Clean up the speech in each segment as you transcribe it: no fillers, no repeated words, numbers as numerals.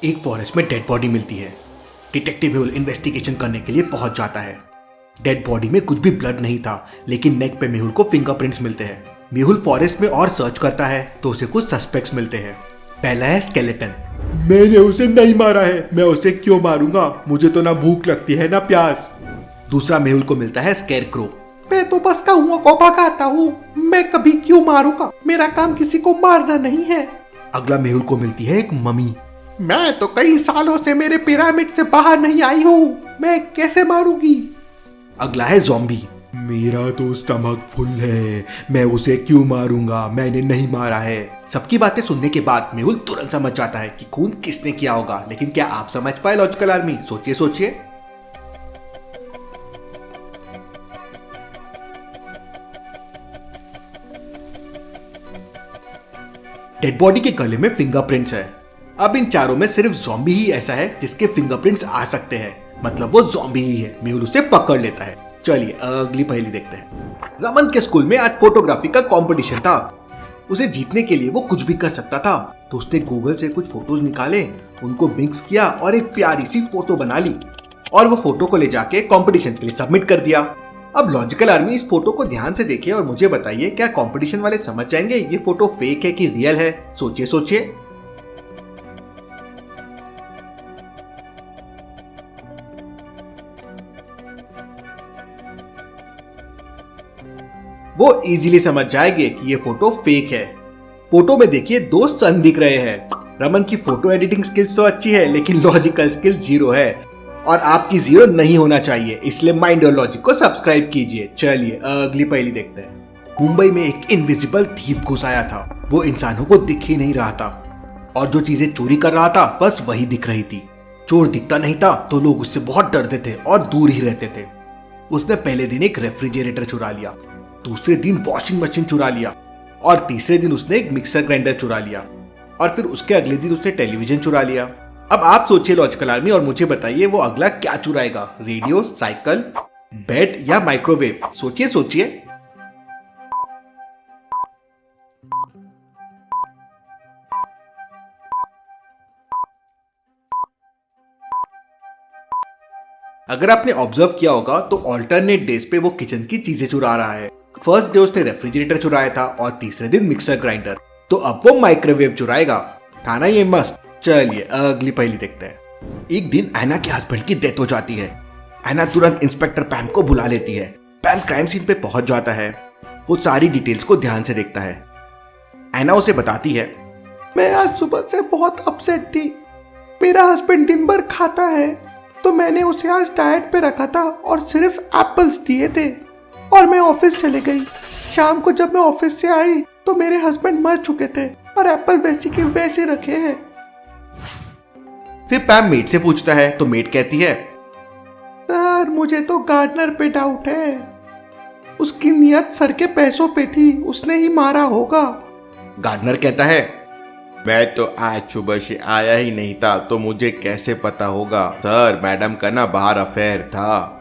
एक फॉरेस्ट में dead body मिलती है। डिटेक्टिव मेहुल इन्वेस्टिगेशन करने के लिए पहुंच जाता है। डेड बॉडी में कुछ भी ब्लड नहीं था, लेकिन नेक पे मेहुल को फिंगरप्रिंट्स मिलते हैं। मेहुल फॉरेस्ट में और सर्च करता है तो उसे कुछ सस्पेक्ट्स मिलते हैं। पहला है स्केलेटन। मैंने उसे नहीं मारा है, मैं उसे क्यों मारूंगा, मुझे तो ना भूख लगती है ना प्यास। दूसरा मेहुल को मिलता है स्केरक्रो। मैं तो बस कौओं को भगाता हूँ, मैं कभी क्यों मारूंगा, मेरा काम किसी को मारना नहीं है। अगला मेहुल को मिलती है एक मम्मी। मैं तो कई सालों से मेरे पिरामिड से बाहर नहीं आई हूँ, मैं कैसे मारूंगी। अगला है ज़ॉम्बी। मेरा तो स्टमक फुल है, मैं उसे क्यों मारूंगा, मैंने नहीं मारा है। सबकी बातें सुनने के बाद मेहुल तुरंत समझ जाता है कि खून किसने किया होगा। लेकिन क्या आप समझ पाए लॉजिकल आर्मी? सोचिए सोचिए। डेड बॉडी के गले में फिंगरप्रिंट्स है। अब इन चारों में सिर्फ ज़ॉम्बी ही ऐसा है जिसके फिंगरप्रिंट्स आ सकते हैं, मतलब वो ज़ॉम्बी ही है। मेहुल उसे पकड़ लेता है। चलिए अगली पहेली देखते हैं। रमन के स्कूल में आज फोटोग्राफी का कंपटीशन था। उसे जीतने के लिए वो कुछ भी कर सकता था, तो उसने गूगल से कुछ फोटोज निकाले, उनको मिक्स किया और एक प्यारी सी फोटो बना ली और वो फोटो को ले जाके कंपटीशन के लिए सबमिट कर दिया। अब लॉजिकल आर्मी इस फोटो को ध्यान से देखिए और मुझे बताइए, क्या कंपटीशन वाले समझ जाएंगे ये फोटो फेक है कि रियल है? सोचिए सोचिए। वो इजीली समझ जाएंगे कि ये फोटो फेक है। फोटो में देखिए दो सन दिख रहे हैं। रमन की फोटो एडिटिंग स्किल्स तो अच्छी है, लेकिन लॉजिकल स्किल जीरो है और आपकी जीरो नहीं होना चाहिए, इसलिए माइंड और लॉजिक को सब्सक्राइब कीजिए। चलिए अगली पहेली देखते हैं। मुंबई में एक इनविजिबल थीफ घुस आया था। वो इंसानों को दिख ही नहीं रहा था और जो चीजें चोरी कर रहा था बस वही दिख रही थी। चोर दिखता नहीं था तो लोग उससे बहुत डरते थे और दूर ही रहते थे। उसने पहले दिन एक रेफ्रिजरेटर चुरा लिया, दूसरे दिन वॉशिंग मशीन चुरा लिया और तीसरे दिन उसने एक मिक्सर ग्राइंडर चुरा लिया और फिर उसके अगले दिन उसने टेलीविजन चुरा लिया। अब आप सोचिए लॉजिकल आर्मी और मुझे बताइए वो अगला क्या चुराएगा? रेडियो, साइकिल, बेड या माइक्रोवेव? सोचिए सोचिए। अगर आपने ऑब्जर्व किया होगा तो ऑल्टरनेट डेज पे वो किचन की चीजें चुरा रहा है। फर्स्ट डे उसने रेफ्रिजरेटर चुराया था और तीसरे दिन मिक्सर ग्राइंडर, तो अब वो माइक्रोवेव चुराएगा। था ना ये मस्त? चलिए अगली पहेली देखते हैं। एक दिन ऐना के हस्बैंड की डेथ हो जाती है। ऐना तुरंत इंस्पेक्टर पैम को बुला लेती है। पैम क्राइम सीन पे पहुंच जाता है। वो सारी डिटेल्स को ध्यान से देखता है। ऐना उसे बताती है, मैं आज सुबह से बहुत अपसेट थी। मेरा हस्बैंड दिन भर खाता है, तो मैंने उसे आज डाइट पे रखा था और सिर्फ एप्पल्स दिए थे और मैं ऑफिस चले गई। शाम को जब मैं ऑफिस से आई तो मेरे हस्बैंड मर चुके थे और एप्पल वैसे के वैसे रखे हैं। फिर पैम मेट से पूछता है तो मेट कहती है, सर मुझे तो गार्डनर पे डाउट है, उसकी नियत सर के पैसों पे थी, उसने ही मारा होगा। गार्डनर कहता है, मैं तो आज सुबह से आया ही नहीं था, तो मुझे कैसे पता होगा? सर मैडम का ना बाहर अफेयर था।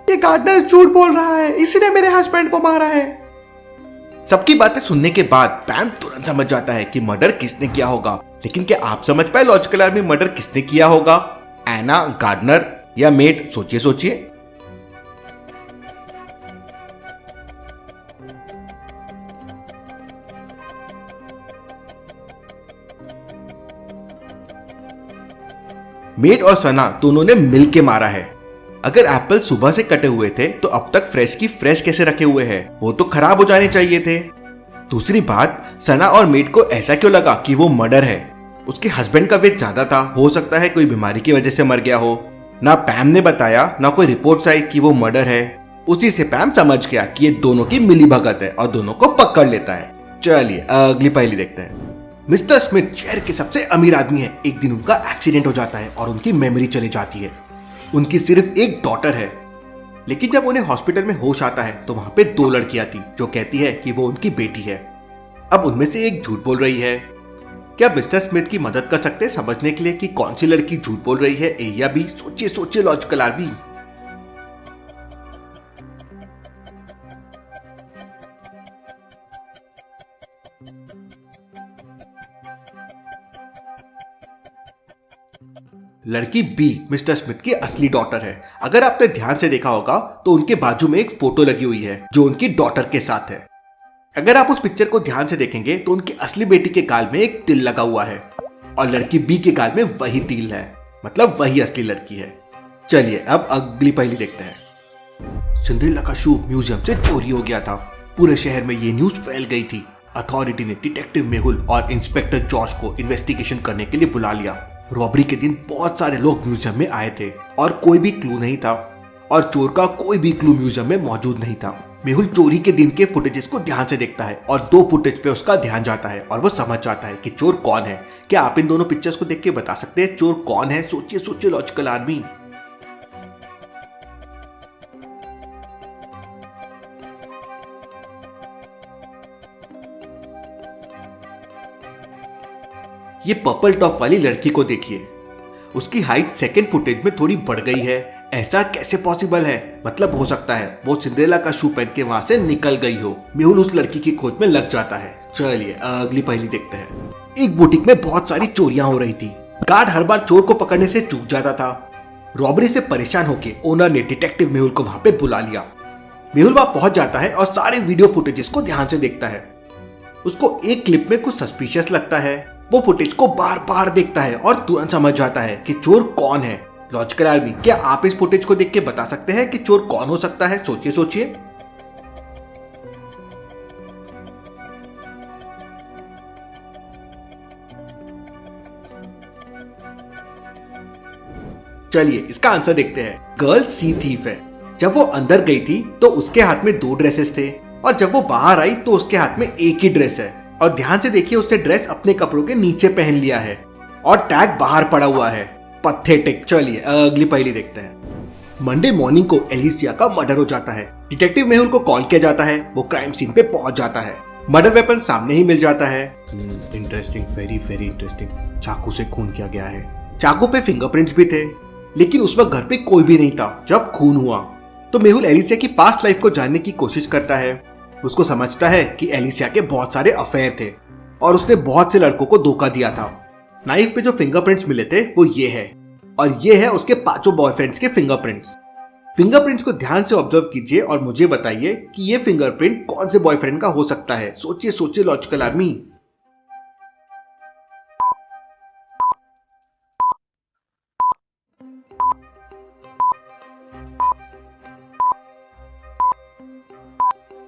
ये गार्डनर झूठ बोल रहा है, इसी ने मेरे हस्बैंड को मारा है। सबकी बातें सुनने के बाद पैम तुरंत समझ जाता है कि मर्डर किसने किया होगा। लेकिन क्या आप समझ पाए लॉजिकल आर्मी मर्डर किसने किया होगा? ऐना, गार्डनर या मेट? सोचिए सोचिए। मेट और सना दोनों ने मिल के मारा है। अगर एप्पल सुबह से कटे हुए थे तो अब तक फ्रेश की फ्रेश कैसे रखे हुए हैं? वो तो खराब हो जाने चाहिए थे। दूसरी बात, सना और मेट को ऐसा क्यों लगा कि वो मर्डर है? उसके हस्बैंड का वेट ज्यादा था, हो सकता है कोई बीमारी की वजह से मर गया हो। ना पैम ने बताया ना कोई रिपोर्ट्स आई कि वो मर्डर है। उसी से पैम समझ गया कि ये दोनों की मिली भगत है और दोनों को पकड़ लेता है। चलिए अगली पहेली देखते हैं। मिस्टर स्मिथ शहर के सबसे अमीर आदमी है। एक दिन उनका एक्सीडेंट हो जाता है और उनकी मेमोरी चली जाती है। उनकी सिर्फ एक डॉटर है, लेकिन जब उन्हें हॉस्पिटल में होश आता है तो वहां पे दो लड़कियां थी जो कहती है कि वो उनकी बेटी है। अब उनमें से एक झूठ बोल रही है। क्या मिस्टर स्मिथ की मदद कर सकते हैं समझने के लिए कि कौन सी लड़की झूठ बोल रही है, ए या बी? सोचिए सोचिए लॉजिकल आर्मी। लड़की बी मिस्टर स्मिथ की असली डॉटर है। अगर आपने ध्यान से देखा होगा तो उनके बाजू में एक फोटो लगी हुई है जो उनकी डॉटर के साथ है। अगर आप उस पिक्चर को ध्यान से देखेंगे तो उनकी असली बेटी के गाल में एक तिल लगा हुआ है और लड़की बी के गाल में वही तिल है, मतलब वही असली लड़की है। चलिए अब अगली पहेली देखते हैं। सिंड्रेला का शू म्यूजियम से चोरी हो गया था। पूरे शहर में ये न्यूज फैल गई थी। अथॉरिटी ने डिटेक्टिव मेहुल और इंस्पेक्टर जॉर्ज को इन्वेस्टिगेशन करने के लिए बुला लिया। रॉबरी के दिन बहुत सारे लोग म्यूजियम में आए थे और कोई भी क्लू नहीं था और चोर का कोई भी क्लू म्यूजियम में मौजूद नहीं था। मेहुल चोरी के दिन के फुटेजेस को ध्यान से देखता है और 2 फुटेज पे उसका ध्यान जाता है और वो समझ जाता है कि चोर कौन है। क्या आप इन दोनों पिक्चर्स को देख के बता सकते हैं चोर कौन है? सोचिए सोचिए लॉजिकल आर्मी। ये पर्पल टॉप वाली लड़की को देखिए, उसकी हाइट सेकंड फुटेज में थोड़ी बढ़ गई है। ऐसा कैसे पॉसिबल है? मतलब हो सकता है वो सिंड्रेला का शू पहन के वहां से निकल गई हो। मेहुल उस लड़की की खोज में लग जाता है। चलिए अगली पहेली देखते हैं। एक बुटीक में बहुत सारी चोरियां हो रही थी। गार्ड हर बार चोर को पकड़ने से चूक जाता था। रॉबरी से परेशान होकर ओनर ने डिटेक्टिव मेहुल को वहां पे बुला लिया। मेहुल वहां पहुंच जाता है और सारे वीडियो फुटेजेस को ध्यान से देखता है। उसको एक क्लिप में कुछ सस्पिशियस लगता है। वो फुटेज को बार बार देखता है और तुरंत समझ जाता है कि चोर कौन है। लॉजिकल आर्मी, क्या आप इस फुटेज को देख के बता सकते हैं कि चोर कौन हो सकता है? सोचिए सोचिए। चलिए इसका आंसर देखते हैं। गर्ल सी थीफ है। जब वो अंदर गई थी तो उसके हाथ में 2 ड्रेसेस थे और जब वो बाहर आई तो उसके हाथ में एक ही ड्रेस है। और ध्यान से देखिए उसने ड्रेस अपने कपड़ों के नीचे पहन लिया है और टैग बाहर पड़ा हुआ है। पथेटिक। चलिए अगली पहेली देखते हैं। मंडे मॉर्निंग को एलिसिया का मर्डर हो जाता है। डिटेक्टिव मेहुल को कॉल किया जाता है। वो क्राइम सीन पे पहुंच जाता है। मर्डर वेपन सामने ही मिल जाता है। Interesting, very very interesting. चाकू से खून किया गया है। चाकू पे फिंगरप्रिंट्स भी थे, लेकिन उस वक्त घर पे कोई भी नहीं था जब खून हुआ। तो मेहुल एलिसिया की पास्ट लाइफ को जानने की कोशिश करता है। उसको समझता है कि एलिसिया के बहुत सारे अफेयर थे और उसने बहुत से लड़कों को धोखा दिया था। नाइफ पे जो फिंगरप्रिंट्स मिले थे वो ये है और ये है उसके 5 बॉयफ्रेंड्स के फिंगरप्रिंट्स। फिंगरप्रिंट्स को ध्यान से ऑब्जर्व कीजिए और मुझे बताइए कि ये फिंगरप्रिंट कौन से बॉयफ्रेंड का हो सकता है। सोचिए सोचिए लॉजिकल आर्मी।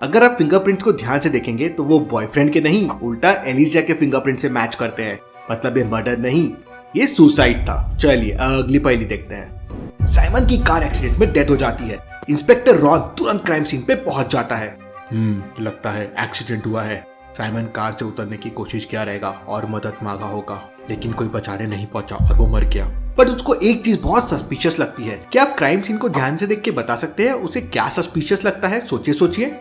अगर आप फिंगरप्रिंट्स को ध्यान से देखेंगे तो वो बॉयफ्रेंड के नहीं, उल्टा एलिसिया के फिंगरप्रिंट से मैच करते हैं। मतलब ये मर्डर नहीं, ये सुसाइड था। चलिए अगली पहेली देखते हैं। साइमन की कार एक्सीडेंट में डेथ हो जाती है। इंस्पेक्टर रॉन तुरंत क्राइम सीन पे पहुंच जाता है। लगता है एक्सीडेंट हुआ है। साइमन कार से उतरने की कोशिश किया रहेगा और मदद मांगा होगा, लेकिन कोई बचाने नहीं पहुंचा और वो मर गया। पर उसको एक चीज बहुत सस्पिशियस लगती है। क्या आप क्राइम सीन को ध्यान से देख के बता सकते हैं उसे क्या सस्पिशियस लगता है? सोचिए सोचिए।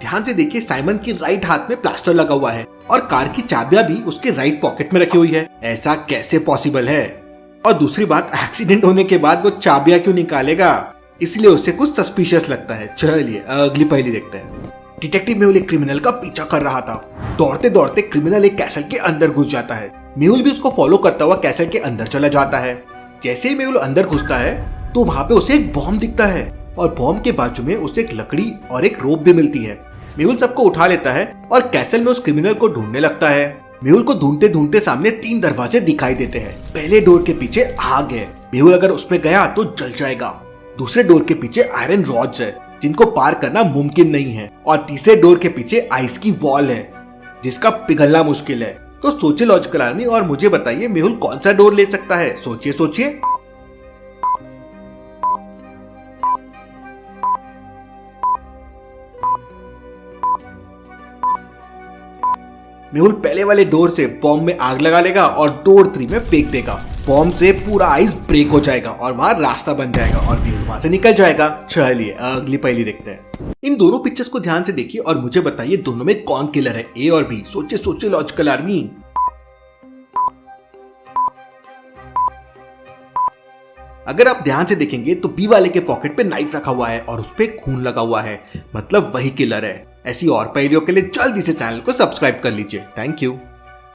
ध्यान से देखिए, साइमन की राइट हाथ में प्लास्टर लगा हुआ है और कार की चाबियां भी उसके राइट पॉकेट में रखी हुई है। ऐसा कैसे पॉसिबल है? और दूसरी बात, एक्सीडेंट होने के बाद वो चाबियां क्यों निकालेगा? इसलिए उसे कुछ सस्पिशियस लगता है। चलिए अगली पहेली देखते हैं। डिटेक्टिव मेहुल एक क्रिमिनल का पीछा कर रहा था। दौड़ते दौड़ते क्रिमिनल एक कैसल के अंदर घुस जाता है। मेहुल भी उसको फॉलो करता हुआ कैसल के अंदर चला जाता है। जैसे ही मेहुल अंदर घुसता है तो वहां पे उसे एक बॉम्ब दिखता है और बॉम्ब के बाजू में उसे एक लकड़ी और एक रोप भी मिलती है। मेहुल सबको उठा लेता है और कैसल में उस क्रिमिनल को ढूंढने लगता है। मेहुल को ढूंढते ढूंढते सामने 3 दरवाजे दिखाई देते हैं। पहले डोर के पीछे आग है। मेहुल अगर उसमें गया तो जल जाएगा। दूसरे डोर के पीछे आयरन रॉड्स है जिनको पार करना मुमकिन नहीं है और तीसरे डोर के पीछे आइस की वॉल है जिसका पिघलना मुश्किल है। तो सोचिए लॉजिकल आर्मी और मुझे बताइए मेहुल कौन सा डोर ले सकता है? सोचिए सोचिए। मेहुल पहले वाले डोर से बॉम्ब में आग लगा लेगा और डोर 3 में फेंक देगा। बॉम्ब से पूरा आइस ब्रेक हो जाएगा और वहां रास्ता बन जाएगा और मेहुल वहां से निकल जाएगा। चलिए अगली पहेली देखते हैं। इन दोनों पिक्चर्स को ध्यान से देखिए और मुझे बताइए दोनों में कौन किलर है, ए और बी? सोचिए सोचिए लॉजिकल आर्मी। अगर आप ध्यान से देखेंगे तो बी वाले के पॉकेट पे नाइफ रखा हुआ है और उस पे खून लगा हुआ है, मतलब वही किलर है। ऐसी और पहेलियों के लिए जल्दी से चैनल को सब्सक्राइब कर लीजिए। Thank you.